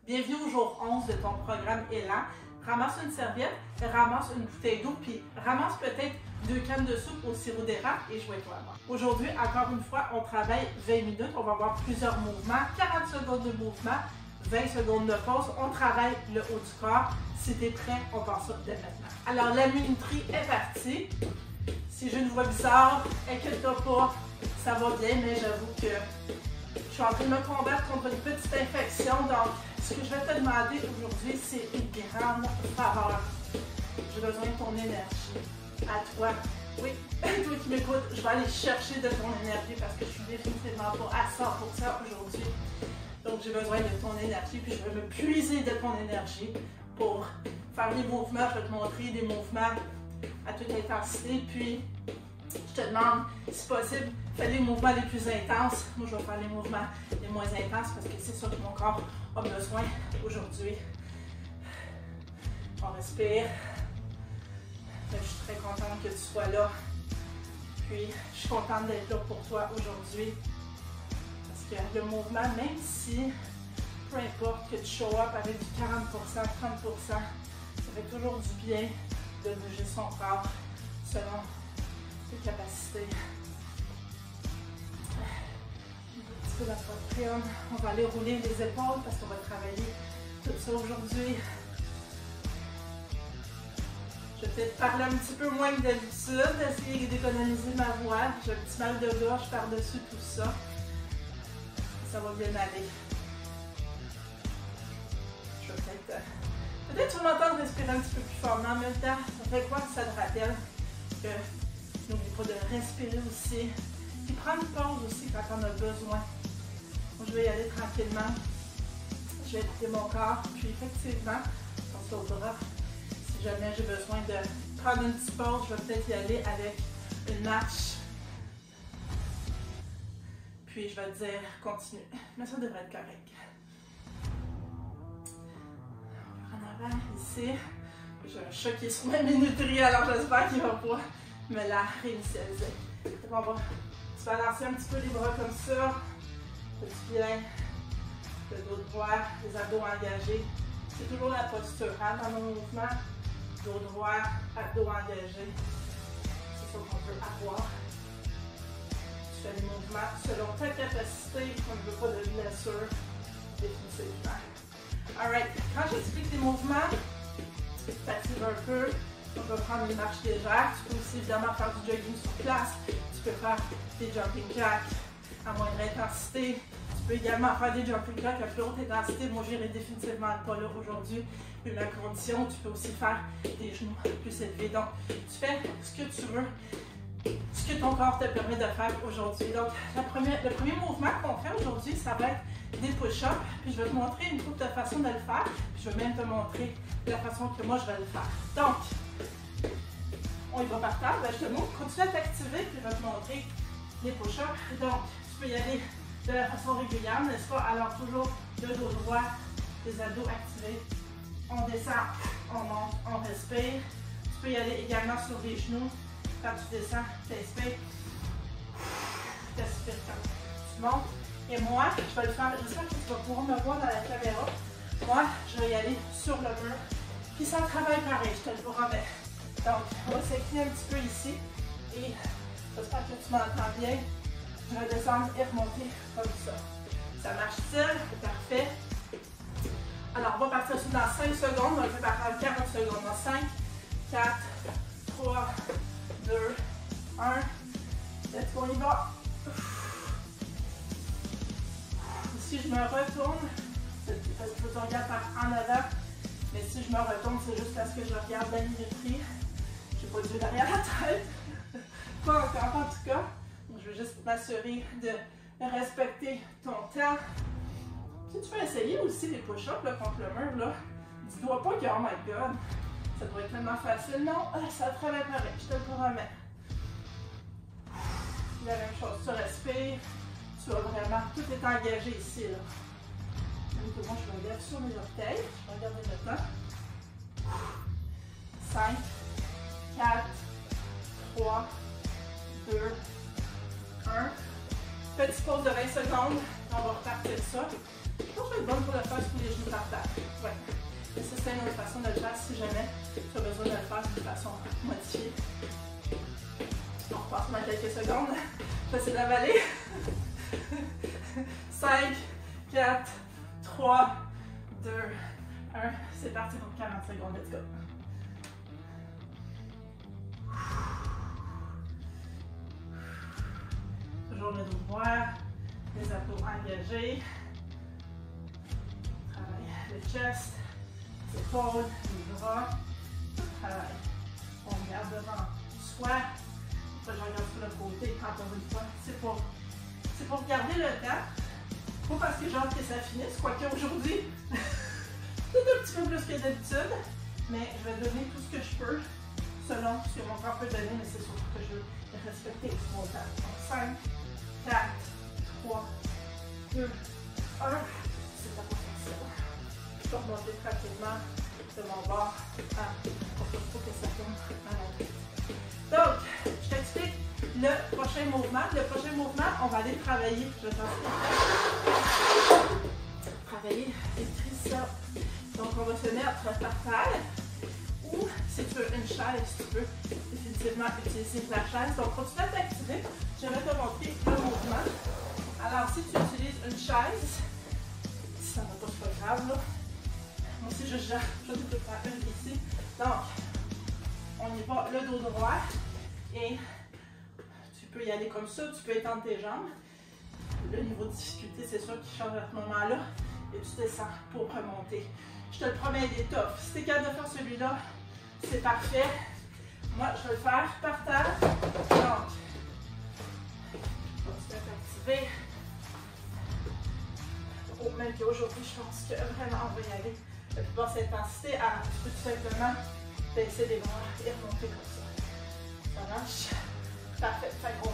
Bienvenue au jour 11 de ton programme Élan. Ramasse une serviette, ramasse une bouteille d'eau, puis ramasse peut-être 2 cannes de soupe au sirop d'érable et joins-toi à moi. Aujourd'hui, encore une fois, on travaille 20 minutes. On va avoir plusieurs mouvements, 40 secondes de mouvement, 20 secondes de pause. On travaille le haut du corps. Si tu es prêt, on passe ça dès maintenant. Alors, la minuterie est partie. Si j'ai une voix bizarre, inquiète-toi pas, ça va bien, mais j'avoue que je suis en train de me combattre contre une petite infection. Donc, ce que je vais te demander aujourd'hui, c'est une grande faveur. J'ai besoin de ton énergie. À toi. Oui, toi qui m'écoutes, je vais aller chercher de ton énergie parce que je suis définitivement pas à 100% aujourd'hui. Donc, j'ai besoin de ton énergie, puis je vais me puiser de ton énergie pour faire des mouvements. Je vais te montrer des mouvements à toute intensité, puis je te demande, si possible, fais les mouvements les plus intenses. Moi, je vais faire les mouvements les moins intenses parce que c'est ça que mon corps a besoin aujourd'hui. On respire. Je suis très contente que tu sois là. Puis, je suis contente d'être là pour toi aujourd'hui. Parce que le mouvement, même si, peu importe que tu show up avec du 40%, 30%, ça fait toujours du bien de bouger son corps selon tes capacités. Un petit peu la poitrine. On va aller rouler les épaules parce qu'on va travailler tout ça aujourd'hui. Je vais peut-être parler un petit peu moins que d'habitude, essayer d'économiser ma voix. J'ai un petit mal de gorge par-dessus tout ça. Ça va bien aller. Je vais peut-être... Peut-être tu vas m'entendre respirer un petit peu plus fort, mais en même temps, ça fait quoi que ça te rappelle que n'oublie pas de respirer aussi. Puis prendre une pause aussi quand on a besoin. Moi, je vais y aller tranquillement. Je vais écouter mon corps. Puis effectivement, on se bras. Si jamais j'ai besoin de prendre une petite pause, je vais peut-être y aller avec une marche. Puis je vais te dire, continue. Mais ça devrait être correct. En avant, ici. J'ai un chat qui est sur ma minuterie, alors j'espère qu'il ne va pas me la réinitialiser. On va se balancer un petit peu les bras comme ça. Petit bien. Le dos droit, les abdos engagés. C'est toujours la posture hein, dans nos mouvements. Dos droit, abdos engagés. C'est ça qu'on veut avoir. Tu fais les mouvements selon ta capacité. On ne veut pas de blessure. Définitivement. Alright, quand j'explique les mouvements, tu t'actives un peu. On va prendre une marche légère. Tu peux aussi évidemment faire du jogging sur place. Tu peux faire des jumping jacks à moindre intensité. Tu peux également faire des jumping jacks à plus haute intensité. Moi, je n'irai définitivement pas là aujourd'hui. Vu ma condition, tu peux aussi faire des genoux plus élevés. Donc, tu fais ce que tu veux, ce que ton corps te permet de faire aujourd'hui. Donc, le premier mouvement qu'on fait aujourd'hui, ça va être des push-ups. Puis, je vais te montrer une couple de façons de le faire. Puis, je vais même te montrer la façon que moi, je vais le faire. Donc, on y va par terre. Ben, je te montre. Continue à t'activer. Puis, je vais te montrer les push-ups. Donc, tu peux y aller de la façon régulière, n'est-ce pas? Alors, toujours le dos droit, les abdos activés. On descend, on monte, on respire. Tu peux y aller également sur les genoux. Quand tu descends, tu inspires. Tu expires quand tu montes. Et moi, je vais le faire. J'espère que tu vas pouvoir me voir dans la caméra. Moi, je vais y aller sur le mur. Puis ça travaille pareil, je te le promets. Donc, on va s'incliner un petit peu ici. Et j'espère que tu m'entends bien. Je vais descendre et remonter comme ça. Ça marche-t-il? Parfait. Alors, on va partir dessus dans 5 secondes. On va le faire par 40 secondes. Dans 5, 4, 3, 2, 1. Let's go, on y va. Si je me retourne, c'est parce que je regarde par en avant. Mais si je me retourne, c'est juste parce que je regarde la minuterie. Je n'ai pas de yeux derrière la tête. Pas encore, en tout cas. Je veux juste m'assurer de respecter ton temps. Si tu peux essayer aussi les push-ups contre le mur, là, dis-toi pas que oh my god, ça doit être tellement facile. Non, ça travaille pareil, je te le promets. La même chose, tu respires, tu as vraiment, tout est engagé ici. Là. Donc, moi, je me lève sur mes orteils, je vais regarder le temps. 5, 4, 3, 2, 1. Petite pause de 20 secondes, on va repartir ça. Je pense que je vais être bonne pour le faire sous les genoux par terre. Facile d'avaler. 5, 4, 3, 2, 1. C'est parti pour 40 secondes. Let's go. Toujours le dos droit, les abdos engagés. Travaille le chest, les épaules, les bras. Travaille. On regarde devant soi. Je regarde sur le côté, encore une fois. C'est pour garder le temps. Pas parce que j'ai hâte que ça finisse, quoique aujourd'hui, c'est un petit peu plus que d'habitude. Mais je vais donner tout ce que je peux, selon ce que mon corps peut donner, mais c'est surtout que je veux respecter mon temps. Donc 5, 4, 3, 2, 1. C'est pas possible. Je peux remonter tranquillement de mon bord pour que ça tombe à la tête. Donc, je t'explique le prochain mouvement. Le prochain mouvement, on va aller travailler. Je vais travailler les triceps. Donc, on va se mettre par terre. Ou, si tu veux une chaise, tu peux définitivement utiliser la chaise. Donc, continue à t'activer. Je vais te montrer le mouvement. Alors, si tu utilises une chaise, si ça ne va pas, c'est pas grave, là. Moi aussi, je peux faire une ici. Donc, on y va le dos droit et tu peux y aller comme ça, tu peux étendre tes jambes. Le niveau de difficulté, c'est sûr qu'il change à ce moment-là et tu descends pour remonter. Je te le promets, il est tough. Si tu es capable de faire celui-là, c'est parfait. Moi, je vais le faire par terre. Donc, on va se mettre activé. Oh, même qu'aujourd'hui, je pense que vraiment, on va y aller. La plus basse intensité, alors tu peux tout simplement baisser les bras et remonter comme ça. Ça marche? Parfait, ça gros.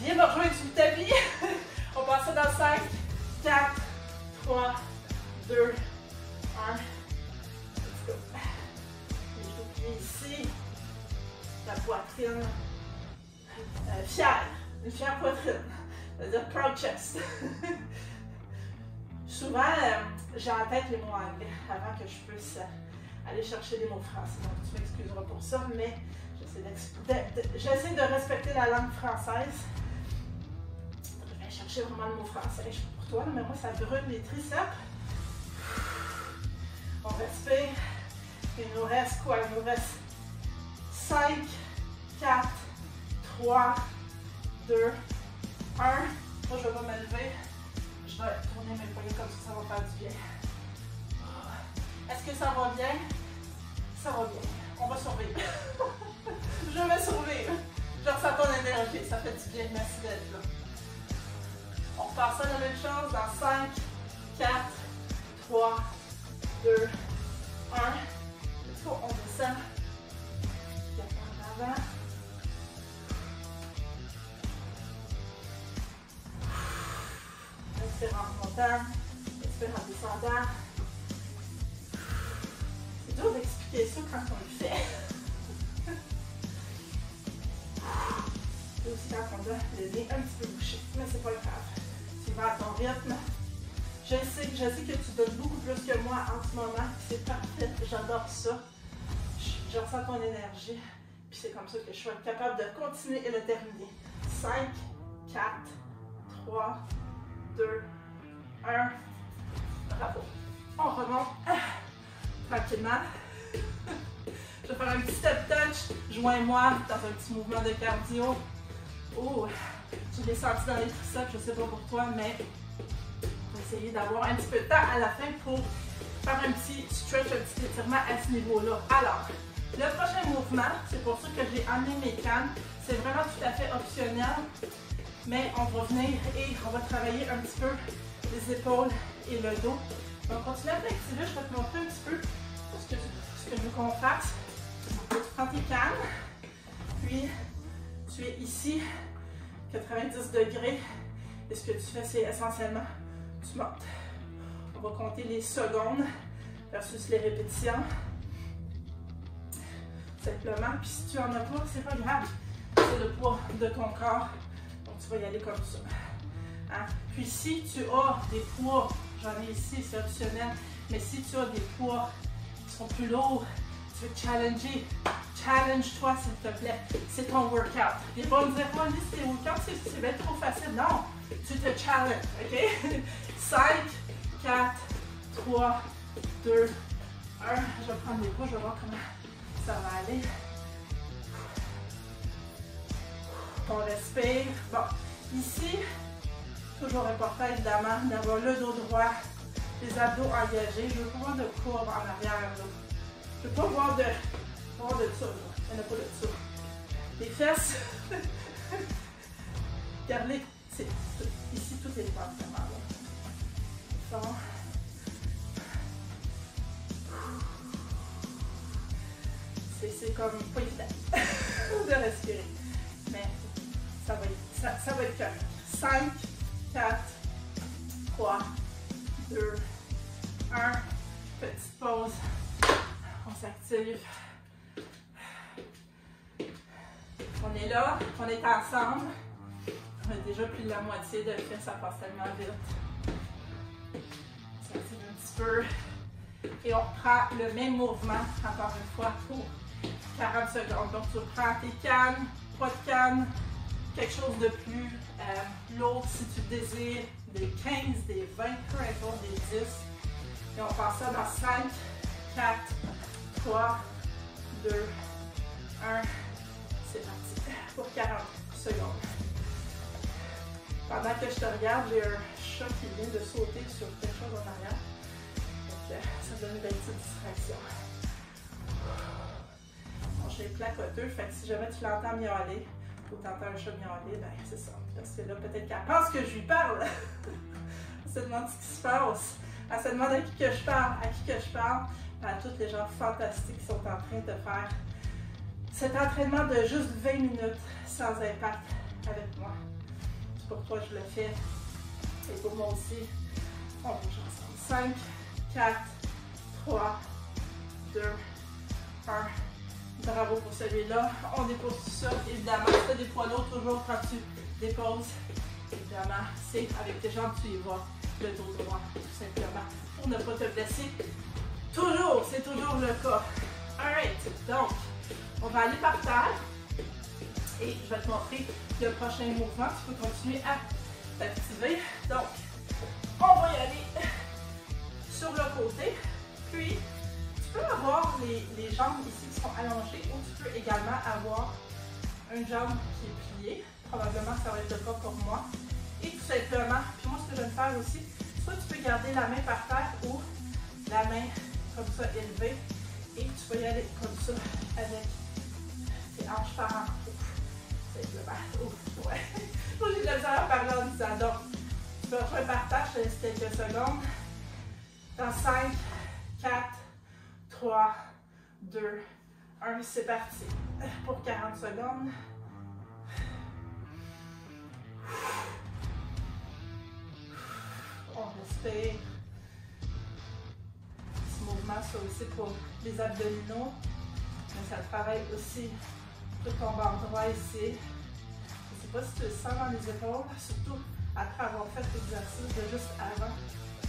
Viens me rejoindre sur le tapis. On passe ça dans 5, 4, 3, 2, 1. Let's go. Les genoux pliés ici. La poitrine. Fière. Une fière poitrine. C'est-à-dire proud chest. Souvent, j'ai en tête les mots anglais avant que je puisse aller chercher des mots français. Donc, tu m'excuseras pour ça, mais j'essaie de respecter la langue française. Je vais chercher vraiment le mot français. Je sais pas pour toi, mais moi, ça brûle les triceps. On respire. Il nous reste quoi? Il nous reste 5, 4, 3, 2, 1. Moi, je vais pas me lever. Je vais tourner mes poignets comme ça, ça va faire du bien. Est-ce que ça va bien? Ça va bien. On va survivre. Je vais survivre. Je ressens ton énergie, ça fait du bien. Merci d'être là. On repart ça la même chose dans 5, 4, 3, 2, 1. On descend. En avant. Expire en montant, expire en descendant. C'est dur d'expliquer ça quand on le fait. Et aussi quand on a le nez un petit peu bouché, mais c'est pas grave. Tu vas à ton rythme. Je sais que tu donnes beaucoup plus que moi en ce moment. C'est parfait, j'adore ça. Je ressens ton énergie. Puis c'est comme ça que je suis capable de continuer et de terminer. 5, 4, 3, 2, 1. Bravo. On remonte tranquillement. Je vais faire un petit step touch. Joins-moi dans un petit mouvement de cardio. Oh, je l'ai senti dans les triceps, je ne sais pas pour toi, mais on va essayer d'avoir un petit peu de temps à la fin pour faire un petit stretch, un petit étirement à ce niveau-là. Alors, le prochain mouvement, c'est pour ça que j'ai amené mes cannes. C'est vraiment tout à fait optionnel. Mais on va venir et on va travailler un petit peu les épaules et le dos. Donc, continue à t'activer. Je vais te montrer un petit peu ce que je veux qu'on fasse. Tu prends tes cannes, puis tu es ici, 90 degrés. Et ce que tu fais, c'est essentiellement, tu montes. On va compter les secondes versus les répétitions. Simplement. Puis si tu n'en as pas, c'est pas grave. C'est le poids de ton corps. Tu vas y aller comme ça. Hein? Puis si tu as des poids, j'en ai ici, c'est optionnel, mais si tu as des poids qui sont plus lourds, tu veux te challenger, Challenge-toi, s'il te plaît. C'est ton workout. Les gens vont me dire, oh, c'est workout, c'est bien trop facile. Non, tu te challenges, OK? 5, 4, 3, 2, 1. Je vais prendre des pas, je vais voir comment ça va aller. On respire. Bon, ici, toujours important, évidemment, d'avoir le dos droit, les abdos engagés. Je veux pas voir de courbe en arrière. Là. Je veux pas voir de ça. Il n'y en a pas de ça. Les fesses. Regardez, ici, tout est droit, vraiment. Bon. C'est comme pas évident de respirer. Mais ça va être correct. 5, 4, 3, 2, 1. Petite pause. On s'active. On est là, on est ensemble. On a déjà plus de la moitié de fait, ça passe tellement vite. On s'active un petit peu. Et on reprend le même mouvement, encore une fois, pour 40 secondes. Donc tu reprends tes cannes, pas de canne, quelque chose de plus lourd si tu désires, des 15, des 20, peu importe, des 10. Et on passe ça dans 5, 4, 3, 2, 1. C'est parti pour 40 secondes. Pendant que je te regarde, j'ai un chat qui vient de sauter sur quelque chose en arrière. Donc, ça donne une belle petite distraction. Bon, j'ai placoteux, fait que si jamais tu l'entends miauler ou tu entends un chat miauler, ben c'est ça. Parce que là, peut-être qu'elle pense que je lui parle. Elle se demande ce qui se passe. Elle se demande à qui que je parle. À qui que je parle? À tous les gens fantastiques qui sont en train de faire cet entraînement de juste 20 minutes sans impact avec moi. C'est pour toi que je le fais. Et pour moi aussi. On bouge ensemble. 5, 4, 3, 2, 1. Bravo pour celui-là. On dépose tout ça. Évidemment, si tu as des poids lourds, toujours quand tu déposes, évidemment, c'est avec tes jambes, tu y vas le dos droit, tout simplement, pour ne pas te blesser. Toujours, c'est toujours le cas. Alright, donc, on va aller par terre et je vais te montrer le prochain mouvement. Tu peux continuer à t'activer. Donc, on va y aller sur le côté. Puis, tu peux avoir les jambes ici qui sont allongées ou tu peux également avoir une jambe qui est pliée. Probablement, ça va être le cas pour moi. Et tout simplement, puis moi, ce que je vais faire aussi, soit tu peux garder la main par terre ou la main comme ça élevée. Et tu peux y aller comme ça avec tes hanches par en haut. Simplement. Ouais. Moi, j'ai de la misère à parler en disant. Donc, tu peux rejoindre par terre, je te laisse quelques secondes. Dans 5, 4, 3, 2, 1, c'est parti. Pour 40 secondes. On respire. Ce mouvement, c'est aussi pour les abdominaux, mais ça travaille aussi tout ton bord droit ici. Je ne sais pas si tu le sens dans les épaules, surtout après avoir fait l'exercice de juste avant,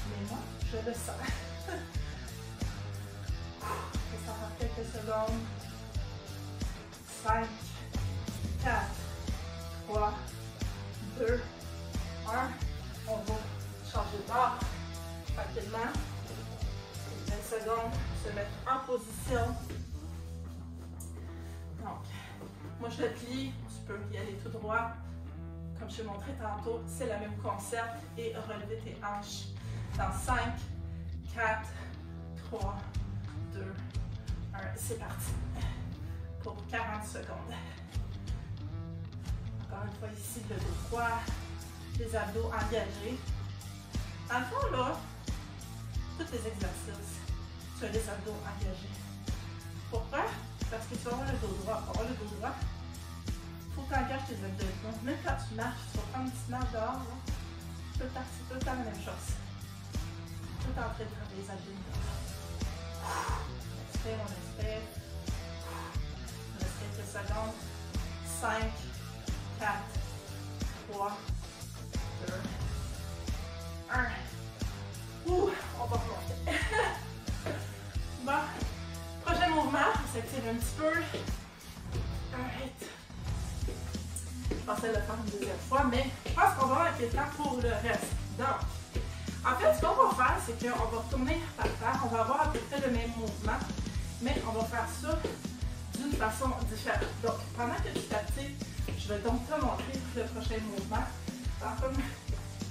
mais moi, je le sens. Je sens encore quelques secondes. 5, 4, 3, 2, 1. On va changer de bord tranquillement. 20 secondes, se mettre en position. Donc, moi je le plie, tu peux y aller tout droit. Comme je t'ai montré tantôt, c'est le même concept. Et relever tes hanches. Dans 5, 4, 3, 2, 1. C'est parti. Pour 40 secondes. Encore une fois ici, le dos droit, les abdos engagés. Dans le fond, là, tous les exercices, tu as les abdos engagés. Pourquoi? Parce que tu vas avoir le dos droit. Pour avoir le dos droit, il faut que tu engages tes abdos. Même quand tu marches, tu vas prendre une petite marche dehors, là, c'est tout le temps la même chose. Tout en train de travailler les abdos. On respire, on respire. On reste quelques secondes. 5, 4, 3, 2, 1. Ouh, on va remonter. Bon, prochain mouvement, s'active un petit peu. Alright. Je pensais le faire une deuxième fois, mais je pense qu'on va avoir le temps pour le reste. Donc, en fait, ce qu'on va faire, c'est qu'on va retourner par terre. On va avoir à peu près le même mouvement, mais on va faire ça d'une façon différente. Donc, pendant que tu t'actives, je vais donc te montrer le prochain mouvement. Alors, comme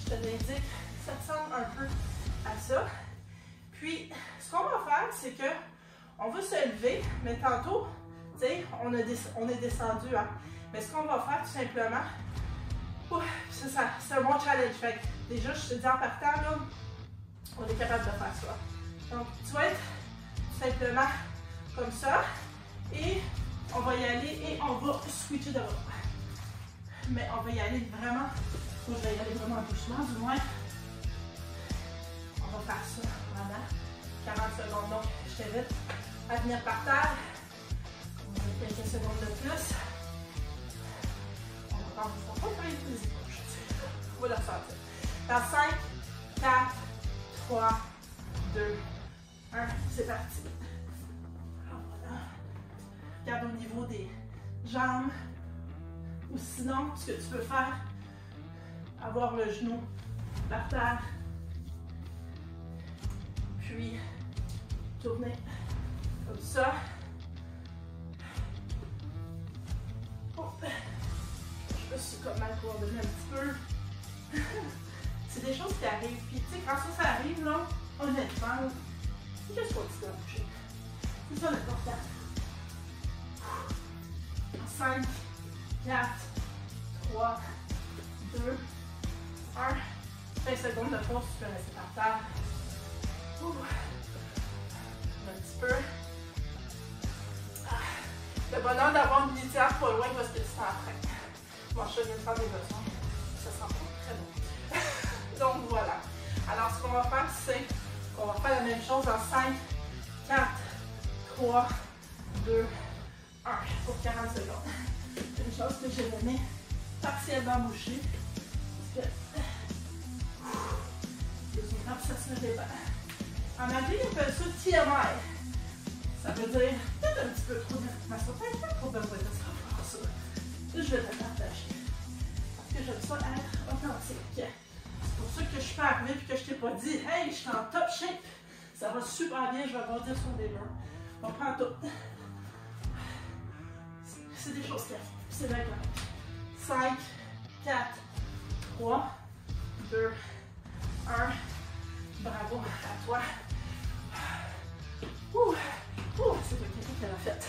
je te l'indique, ça ressemble un peu à ça. Puis, ce qu'on va faire, c'est que on va se lever, mais tantôt, tu sais, on est descendu, hein. Mais ce qu'on va faire, tout simplement, c'est un bon challenge. Fait que déjà, je te dis en partant, là, on est capable de faire ça. Donc, tu vas être tout simplement comme ça, et on va y aller, et on va switcher de bras. Mais on va y aller vraiment, moi je vais y aller vraiment doucement, du moins. On va faire ça pendant 40 secondes. Donc, je t'invite à venir par terre. On va mettre quelques secondes de plus. On va pas faire les épauches. On va le ressentir. Dans 5, 4, 3, 2, 1, c'est parti. Alors, voilà. Regarde au niveau des jambes. Ou sinon, ce que tu peux faire, avoir le genou par terre. Puis, tourner comme ça. Oh. Je me suis comme mal coordonnée un petit peu. C'est des choses qui arrivent. Puis, tu sais, quand ça arrive, là, honnêtement, c'est juste qu'on se coucher. C'est ça l'important. 5, 4, 3, 2, 1. 5 secondes de pause, tu peux rester par terre. Ouh. Un petit peu. Le bonheur d'avoir une litière pas loin parce que tu t'entraînes. Mon chat vient de faire des besoins. Ça sent pas très bon. Donc voilà. Alors ce qu'on va faire, c'est qu'on va faire la même chose en 5, 4, 3, 2, 1 pour 40 secondes. Une chose que j'ai donné partiellement bouchée. Parce que ça se répand. En anglais, on appelle ça TMI. Ça veut dire peut-être un petit peu trop d'informations. Peut-être pas trop besoin de savoir ça. Je vais te partager. Parce que j'aime ça être authentique. C'est pour ça que je suis pas arrivée et que je t'ai pas dit hey, je suis en top shape. Ça va super bien, je vais rebondir sur des murs. On prend tout. C'est des choses qui arrivent. C'est bien correct. 5, 4, 3, 2, 1. Bravo à toi. C'est toi qui l'a fait.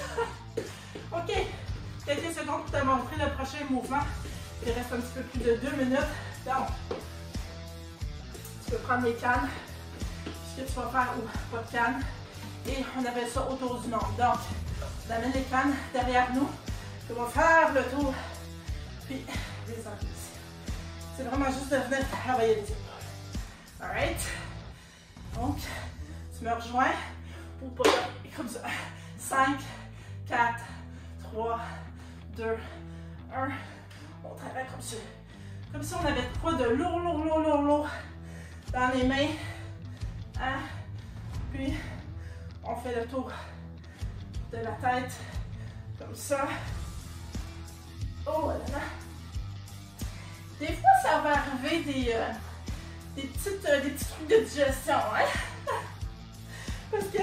OK. Quelques secondes pour te montrer le prochain mouvement. Il reste un petit peu plus de 2 minutes. Donc, tu peux prendre les cannes. Ce que tu vas faire, ou pas de cannes. Et on appelle ça autour du monde. Donc, on amène les cannes derrière nous. On va faire le tour. Puis, les enlever ici. C'est vraiment juste de venir travailler les épaules. Alright? Donc, tu me rejoins pour pas comme ça. 5, 4, 3, 2, 1. On travaille comme ça. Comme si on avait pas de lourd dans les mains. Hein? Puis, on fait le tour de la tête comme ça. Oh là là. Des fois, ça va arriver des petits trucs de digestion, hein? Parce que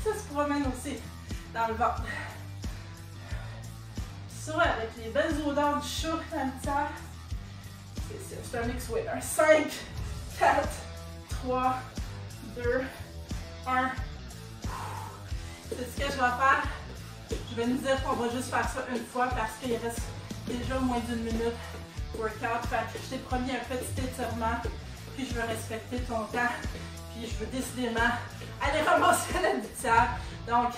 ça se promène aussi dans le ventre. Ça, avec les belles odeurs du chat dans le terre, c'est un mix winner. 5, 4, 3, 2, 1. C'est ce que je vais faire. Je vais nous dire qu'on va juste faire ça une fois parce qu'il reste déjà moins d'une minute workout. Fait que je t'ai promis un petit étirement. Puis je veux respecter ton temps. Puis je veux décidément aller ramasser la litière. Donc,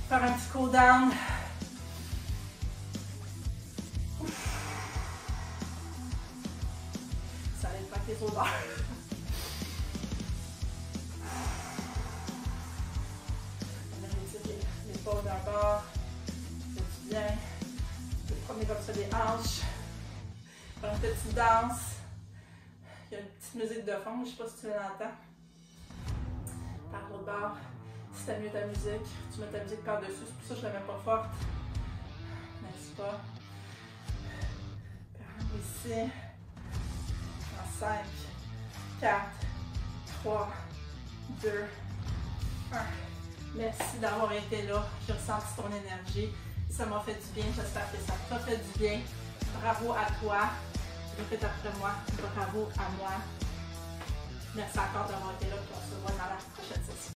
faire un petit cool down. Ça n'aide pas tes odeurs. On va retirer l'épaule d'un bord. C'est bien. Tu peux promener comme ça les hanches. Faire une petite danse. Il y a une petite musique de fond, je ne sais pas si tu l'entends. Par l'autre bord. Si t'aimes mieux ta musique, tu mets ta musique par-dessus. C'est pour ça que je la mets pas forte. N'est-ce pas? Par ici. En 5, 4, 3, 2, 1. Merci d'avoir été là. J'ai ressenti ton énergie. Ça m'a fait du bien. J'espère que ça t'a fait du bien. Bravo à toi. Répète après moi. Bravo à moi. Merci encore d'avoir été là. On se voit dans la prochaine session.